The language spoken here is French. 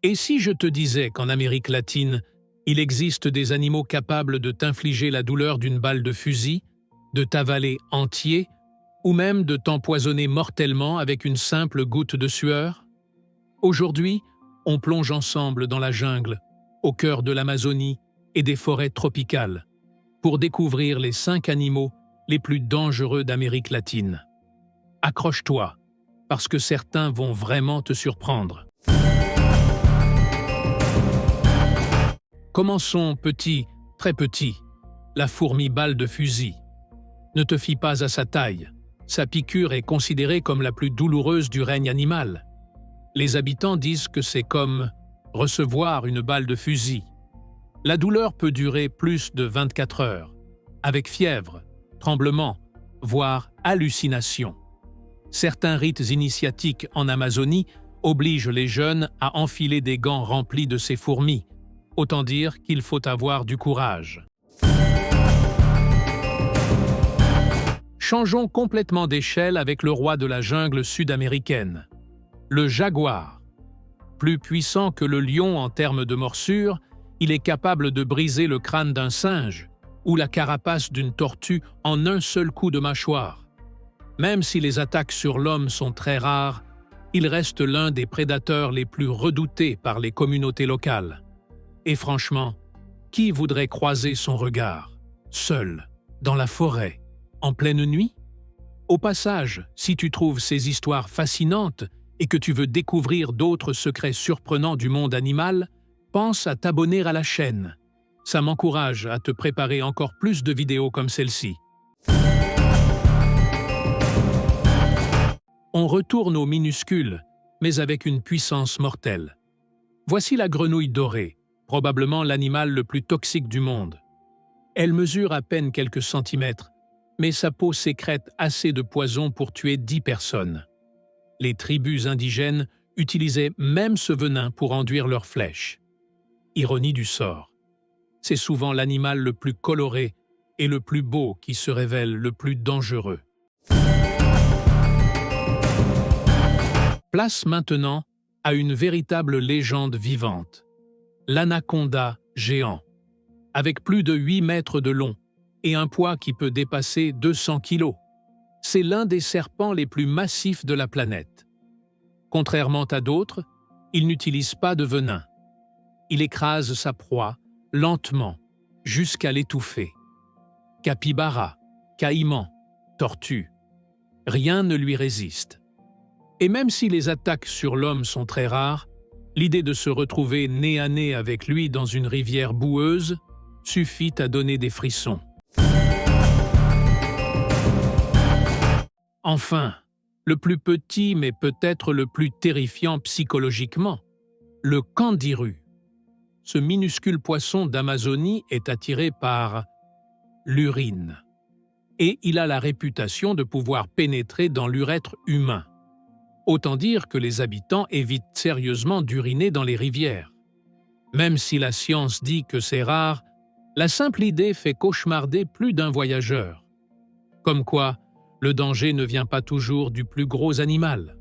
Et si je te disais qu'en Amérique latine, il existe des animaux capables de t'infliger la douleur d'une balle de fusil, de t'avaler entier, ou même de t'empoisonner mortellement avec une simple goutte de sueur? Aujourd'hui, on plonge ensemble dans la jungle, au cœur de l'Amazonie et des forêts tropicales, pour découvrir les 5 animaux les plus dangereux d'Amérique latine. Accroche-toi, parce que certains vont vraiment te surprendre. Commençons petit, très petit, la fourmi balle de fusil. Ne te fie pas à sa taille. Sa piqûre est considérée comme la plus douloureuse du règne animal. Les habitants disent que c'est comme recevoir une balle de fusil. La douleur peut durer plus de 24 heures, avec fièvre, tremblements, voire hallucinations. Certains rites initiatiques en Amazonie obligent les jeunes à enfiler des gants remplis de ces fourmis. Autant dire qu'il faut avoir du courage. Changeons complètement d'échelle avec le roi de la jungle sud-américaine, le jaguar. Plus puissant que le lion en termes de morsure, il est capable de briser le crâne d'un singe ou la carapace d'une tortue en un seul coup de mâchoire. Même si les attaques sur l'homme sont très rares, il reste l'un des prédateurs les plus redoutés par les communautés locales. Et franchement, qui voudrait croiser son regard, seul, dans la forêt, en pleine nuit? Au passage, si tu trouves ces histoires fascinantes et que tu veux découvrir d'autres secrets surprenants du monde animal, pense à t'abonner à la chaîne. Ça m'encourage à te préparer encore plus de vidéos comme celle-ci. On retourne aux minuscules, mais avec une puissance mortelle. Voici la grenouille dorée, probablement l'animal le plus toxique du monde. Elle mesure à peine quelques centimètres, mais sa peau sécrète assez de poison pour tuer 10 personnes. Les tribus indigènes utilisaient même ce venin pour enduire leurs flèches. Ironie du sort. C'est souvent l'animal le plus coloré et le plus beau qui se révèle le plus dangereux. Place maintenant à une véritable légende vivante. L'anaconda géant, avec plus de 8 mètres de long et un poids qui peut dépasser 200 kilos. C'est l'un des serpents les plus massifs de la planète. Contrairement à d'autres, il n'utilise pas de venin. Il écrase sa proie lentement jusqu'à l'étouffer. Capybara, caïman, tortue, rien ne lui résiste. Et même si les attaques sur l'homme sont très rares, l'idée de se retrouver nez à nez avec lui dans une rivière boueuse suffit à donner des frissons. Enfin, le plus petit mais peut-être le plus terrifiant psychologiquement, le candiru. Ce minuscule poisson d'Amazonie est attiré par l'urine. Et il a la réputation de pouvoir pénétrer dans l'urètre humain. Autant dire que les habitants évitent sérieusement d'uriner dans les rivières. Même si la science dit que c'est rare, la simple idée fait cauchemarder plus d'un voyageur. Comme quoi, le danger ne vient pas toujours du plus gros animal.